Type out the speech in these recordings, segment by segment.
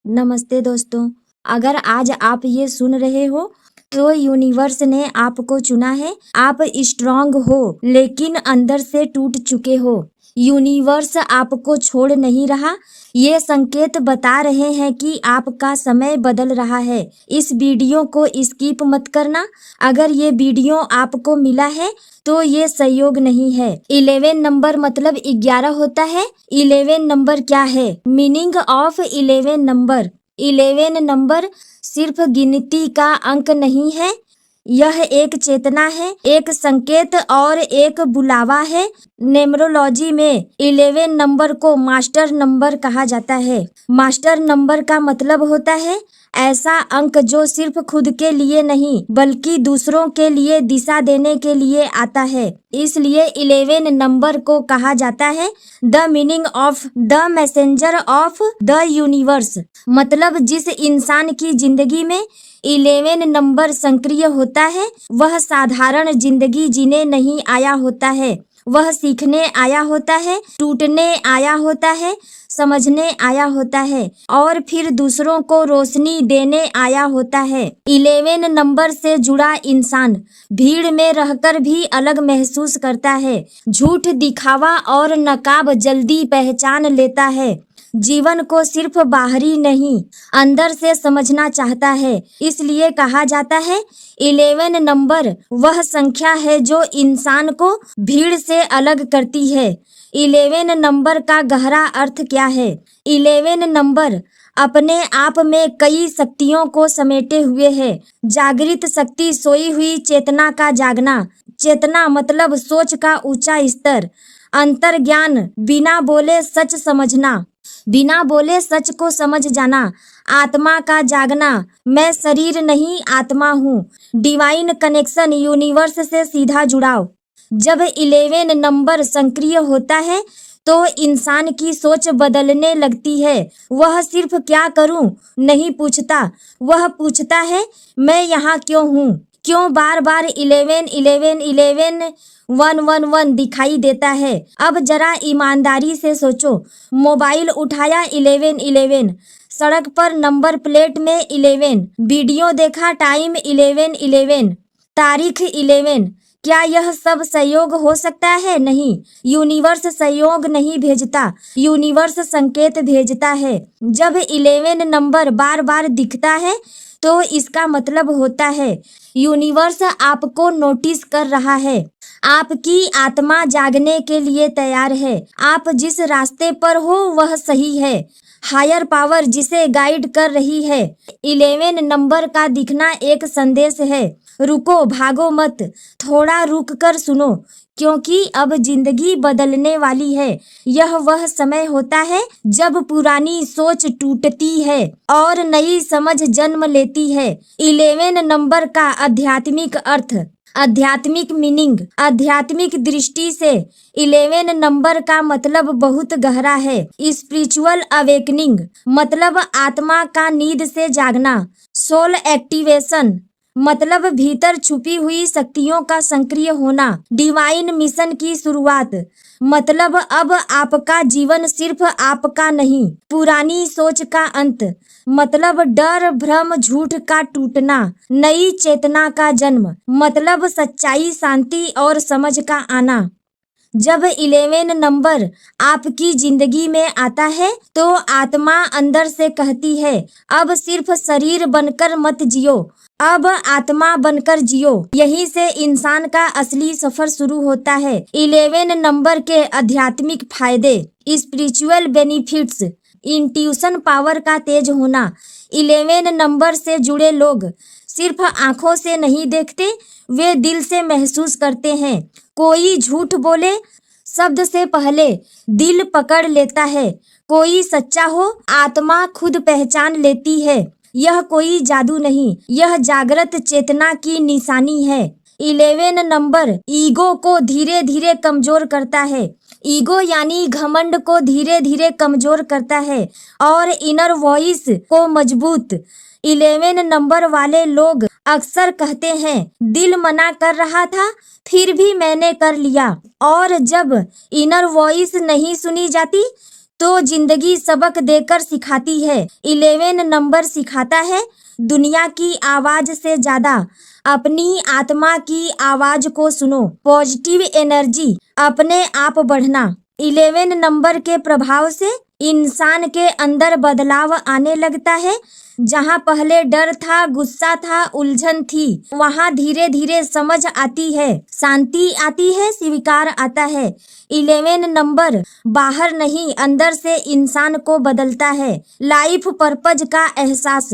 नमस्ते दोस्तों। अगर आज आप ये सुन रहे हो तो यूनिवर्स ने आपको चुना है। आप स्ट्रांग हो लेकिन अंदर से टूट चुके हो। यूनिवर्स आपको छोड़ नहीं रहा। ये संकेत बता रहे हैं कि आपका समय बदल रहा है। इस वीडियो को स्किप मत करना। अगर ये वीडियो आपको मिला है तो ये संयोग नहीं है। 11 नंबर मतलब 11 होता है। 11 नंबर क्या है? Meaning of 11 number. 11 नंबर सिर्फ गिनती का अंक नहीं है, यह एक चेतना है, एक संकेत और एक बुलावा है। न्यूमरोलॉजी में 11 नंबर को मास्टर नंबर कहा जाता है। मास्टर नंबर का मतलब होता है ऐसा अंक जो सिर्फ खुद के लिए नहीं बल्कि दूसरों के लिए दिशा देने के लिए आता है। इसलिए 11 नंबर को कहा जाता है the meaning of the messenger of the universe. मतलब जिस इंसान की जिंदगी में 11 नंबर सक्रिय होता है वह साधारण जिंदगी जीने नहीं आया होता है, वह सीखने आया होता है, टूटने आया होता है, समझने आया होता है और फिर दूसरों को रोशनी देने आया होता है। 11 नंबर से जुड़ा इंसान भीड़ में रहकर भी अलग महसूस करता है। झूठ, दिखावा और नकाब जल्दी पहचान लेता है। जीवन को सिर्फ बाहरी नहीं अंदर से समझना चाहता है। इसलिए कहा जाता है 11 नंबर वह संख्या है जो इंसान को भीड़ से अलग करती है। 11 नंबर का गहरा अर्थ क्या है? 11 नंबर अपने आप में कई शक्तियों को समेटे हुए है। जागृत शक्ति, सोई हुई चेतना का जागना। चेतना मतलब सोच का ऊंचा स्तर। अंतर्ज्ञान, बिना बोले सच समझना, बिना बोले सच को समझ जाना। आत्मा का जागना, मैं शरीर नहीं आत्मा हूँ। डिवाइन कनेक्शन, यूनिवर्स से सीधा जुड़ाव। जब 11 नंबर सक्रिय होता है तो इंसान की सोच बदलने लगती है। वह सिर्फ क्या करूं नहीं पूछता, वह पूछता है मैं यहाँ क्यों हूँ। क्यों बार बार 11 11 11 111 दिखाई देता है? अब जरा ईमानदारी से सोचो। मोबाइल उठाया 11 11, सड़क पर नंबर प्लेट में 11, वीडियो देखा टाइम 11 11, तारीख 11। क्या यह सब संयोग हो सकता है? नहीं। यूनिवर्स संयोग नहीं भेजता, यूनिवर्स संकेत भेजता है। जब 11 नंबर बार बार दिखता है तो इसका मतलब होता है यूनिवर्स आपको नोटिस कर रहा है। आपकी आत्मा जागने के लिए तैयार है। आप जिस रास्ते पर हो वह सही है। हायर पावर जिसे गाइड कर रही है। 11 नंबर का दिखना एक संदेश है। रुको, भागो मत, थोड़ा रुक कर सुनो, क्योंकि अब जिंदगी बदलने वाली है। यह वह समय होता है जब पुरानी सोच टूटती है और नई समझ जन्म लेती है। 11 नंबर का आध्यात्मिक अर्थ, आध्यात्मिक मीनिंग। आध्यात्मिक दृष्टि से 11 नंबर का मतलब बहुत गहरा है। स्पिरिचुअल अवेकनिंग मतलब आत्मा का नींद से जागना। सोल एक्टिवेशन मतलब भीतर छुपी हुई शक्तियों का सक्रिय होना। डिवाइन मिशन की शुरुआत मतलब अब आपका जीवन सिर्फ आपका नहीं, पुरानी सोच का अंत मतलब डर, भ्रम, झूठ का टूटना। नई चेतना का जन्म मतलब सच्चाई, शांति और समझ का आना। जब 11 नंबर आपकी जिंदगी में आता है तो आत्मा अंदर से कहती है अब सिर्फ शरीर बनकर मत जियो, अब आत्मा बनकर जियो। यहीं से इंसान का असली सफर शुरू होता है। 11 नंबर के आध्यात्मिक फायदे, स्पिरिचुअल बेनिफिट्स। इंट्यूशन पावर का तेज होना। 11 नंबर से जुड़े लोग सिर्फ आंखों से नहीं देखते, वे दिल से महसूस करते हैं। कोई झूठ बोले शब्द से पहले दिल पकड़ लेता है। कोई सच्चा हो आत्मा खुद पहचान लेती है। यह कोई जादू नहीं, यह जागृत चेतना की निशानी है। 11 नंबर ईगो को धीरे धीरे कमजोर करता है। ईगो यानी घमंड को धीरे धीरे कमजोर करता है और इनर वॉइस को मजबूत। 11 नंबर वाले लोग अक्सर कहते हैं दिल मना कर रहा था फिर भी मैंने कर लिया। और जब इनर वॉइस नहीं सुनी जाती तो जिंदगी सबक देकर सिखाती है। 11 नंबर सिखाता है दुनिया की आवाज से ज्यादा अपनी आत्मा की आवाज को सुनो। पॉजिटिव एनर्जी, अपने आप बढ़ना। 11 नंबर के प्रभाव से इंसान के अंदर बदलाव आने लगता है। जहाँ पहले डर था, गुस्सा था, उलझन थी, वहाँ धीरे धीरे समझ आती है, शांति आती है, स्वीकार आता है। 11 नंबर बाहर नहीं, अंदर से इंसान को बदलता है। लाइफ पर्पज का एहसास।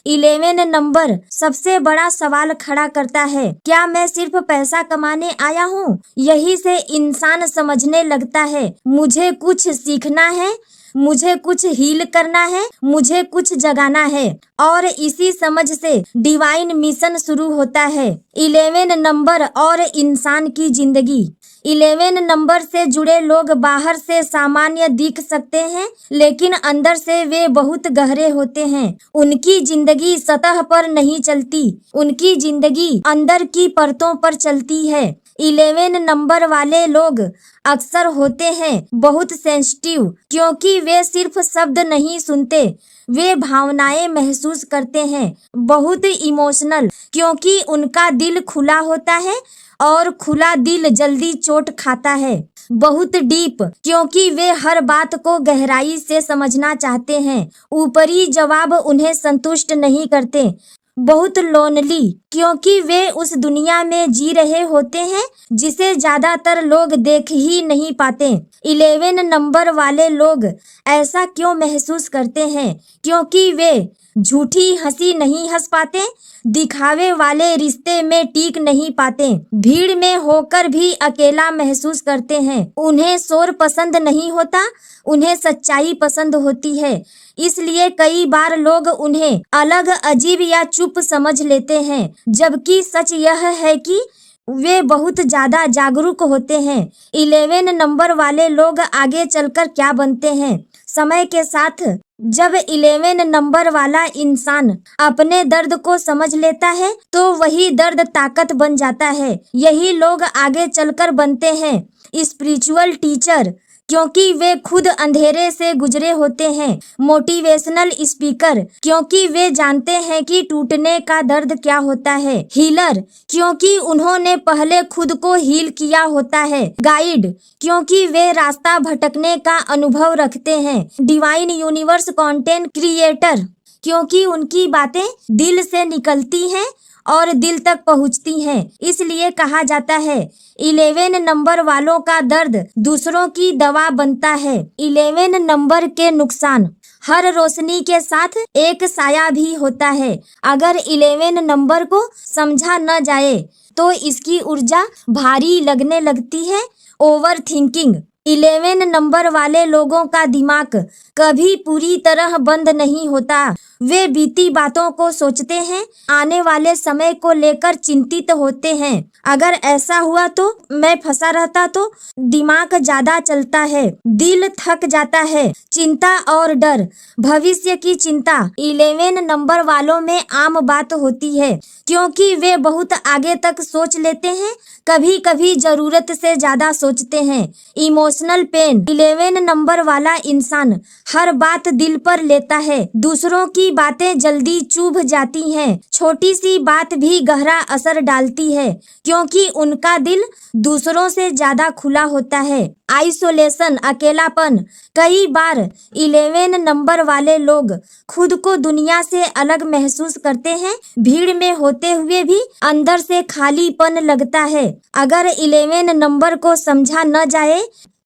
11 नंबर सबसे बड़ा सवाल खड़ा करता है, क्या मैं सिर्फ पैसा कमाने आया हूँ? यही से इंसान समझने लगता है, मुझे कुछ सीखना है, मुझे कुछ हील करना है, मुझे कुछ जगाना है। और इसी समझ से डिवाइन मिशन शुरू होता है। 11 नंबर और इंसान की जिंदगी। 11 नंबर से जुड़े लोग बाहर से सामान्य दिख सकते हैं, लेकिन अंदर से वे बहुत गहरे होते हैं। उनकी जिंदगी सतह पर नहीं चलती, उनकी जिंदगी अंदर की परतों पर चलती है। 11 नंबर वाले लोग अक्सर होते हैं बहुत सेंसिटिव, क्योंकि वे सिर्फ शब्द नहीं सुनते, वे भावनाएं महसूस करते हैं। बहुत इमोशनल, क्योंकि उनका दिल खुला होता है और खुला दिल जल्दी चोट खाता है। बहुत डीप, क्योंकि वे हर बात को गहराई से समझना चाहते हैं, ऊपरी जवाब उन्हें संतुष्ट नहीं करते। बहुत लोनली, क्योंकि वे उस दुनिया में जी रहे होते हैं जिसे ज्यादातर लोग देख ही नहीं पाते। 11 नंबर वाले लोग ऐसा क्यों महसूस करते हैं? क्योंकि वे झूठी हंसी नहीं हंस पाते, दिखावे वाले रिश्ते में टिक नहीं पाते, भीड़ में होकर भी अकेला महसूस करते हैं। उन्हें शोर पसंद नहीं होता, उन्हें सच्चाई पसंद होती है। इसलिए कई बार लोग उन्हें अलग, अजीब या चुप समझ लेते हैं, जबकि सच यह है कि वे बहुत ज्यादा जागरूक होते हैं। 11 नंबर वाले लोग आगे चलकर क्या बनते हैं? समय के साथ जब 11 नंबर वाला इंसान अपने दर्द को समझ लेता है, तो वही दर्द ताकत बन जाता है। यही लोग आगे चलकर बनते हैं स्पिरिचुअल टीचर, क्योंकि वे खुद अंधेरे से गुजरे होते हैं। मोटिवेशनल स्पीकर, क्योंकि वे जानते हैं कि टूटने का दर्द क्या होता है। हीलर, क्योंकि उन्होंने पहले खुद को हील किया होता है। गाइड, क्योंकि वे रास्ता भटकने का अनुभव रखते हैं। डिवाइन यूनिवर्स कंटेंट क्रिएटर, क्योंकि उनकी बातें दिल से निकलती हैं और दिल तक पहुंचती हैं। इसलिए कहा जाता है 11 नंबर वालों का दर्द दूसरों की दवा बनता है। 11 नंबर के नुकसान। हर रोशनी के साथ एक साया भी होता है। अगर 11 नंबर को समझा न जाए तो इसकी ऊर्जा भारी लगने लगती है। Over thinking. 11 नंबर वाले लोगों का दिमाग कभी पूरी तरह बंद नहीं होता। वे बीती बातों को सोचते हैं, आने वाले समय को लेकर चिंतित होते हैं। अगर ऐसा हुआ तो मैं फंसा रहता तो। दिमाग ज्यादा चलता है, दिल थक जाता है। चिंता और डर, भविष्य की चिंता 11 नंबर वालों में आम बात होती है, क्योंकि वे बहुत आगे तक सोच लेते हैं, कभी कभी जरूरत से ज्यादा सोचते हैं। Emotional pain. 11 नंबर वाला इंसान हर बात दिल पर लेता है। दूसरों की बातें जल्दी चुभ जाती हैं। छोटी सी बात भी गहरा असर डालती है, क्योंकि उनका दिल दूसरों से ज्यादा खुला होता है। आइसोलेशन, अकेलापन। कई बार 11 नंबर वाले लोग खुद को दुनिया से अलग महसूस करते हैं। भीड़ में होते हुए भी अंदर से खालीपन लगता है। अगर 11 नंबर को समझा न जाए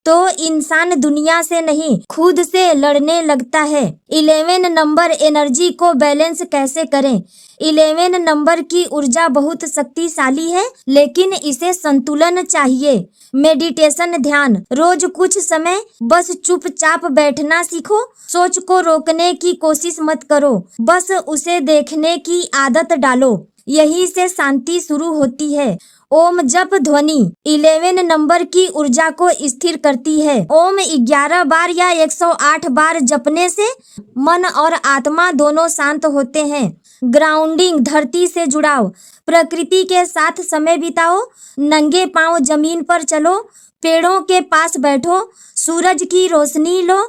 तो इंसान दुनिया से नहीं, खुद से लड़ने लगता है। 11 नंबर एनर्जी को बैलेंस कैसे करें? 11 नंबर की ऊर्जा बहुत शक्तिशाली है, लेकिन इसे संतुलन चाहिए। मेडिटेशन, ध्यान। रोज कुछ समय बस चुपचाप बैठना सीखो। सोच को रोकने की कोशिश मत करो, बस उसे देखने की आदत डालो। यही से शांति शुरू होती है। ओम जप ध्वनि 11 नंबर की ऊर्जा को स्थिर करती है। ओम 11 बार या 108 बार जपने से मन और आत्मा दोनों शांत होते हैं। ग्राउंडिंग, धरती से जुड़ाव। प्रकृति के साथ समय बिताओ। नंगे पांव जमीन पर चलो, पेड़ों के पास बैठो, सूरज की रोशनी लो,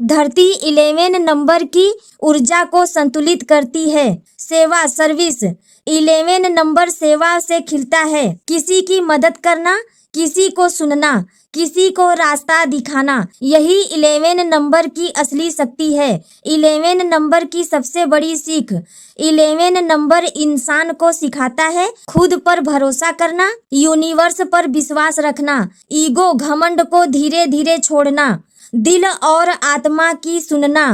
धरती 11 नंबर की ऊर्जा को संतुलित करती है। सेवा सर्विस 11 नंबर सेवा से खिलता है। किसी की मदद करना, किसी को सुनना, किसी को रास्ता दिखाना, यही 11 नंबर की असली शक्ति है। 11 नंबर की सबसे बड़ी सीख 11 नंबर इंसान को सिखाता है खुद पर भरोसा करना, यूनिवर्स पर विश्वास रखना, ईगो घमंड को धीरे धीरे छोड़ना, दिल और आत्मा की सुनना,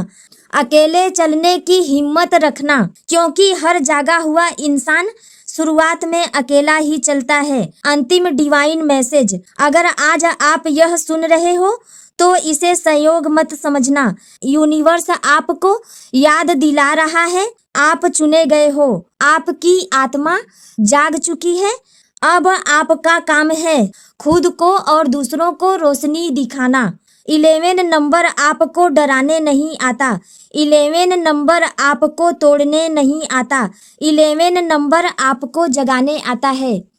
अकेले चलने की हिम्मत रखना, क्योंकि हर जागा हुआ इंसान शुरुआत में अकेला ही चलता है। अंतिम डिवाइन मैसेज, अगर आज आप यह सुन रहे हो तो इसे संयोग मत समझना। यूनिवर्स आपको याद दिला रहा है, आप चुने गए हो। आपकी आत्मा जाग चुकी है। अब आपका काम है खुद को और दूसरों को रोशनी दिखाना। 11 नंबर आपको डराने नहीं आता। 11 नंबर आपको तोड़ने नहीं आता। 11 नंबर आपको जगाने आता है।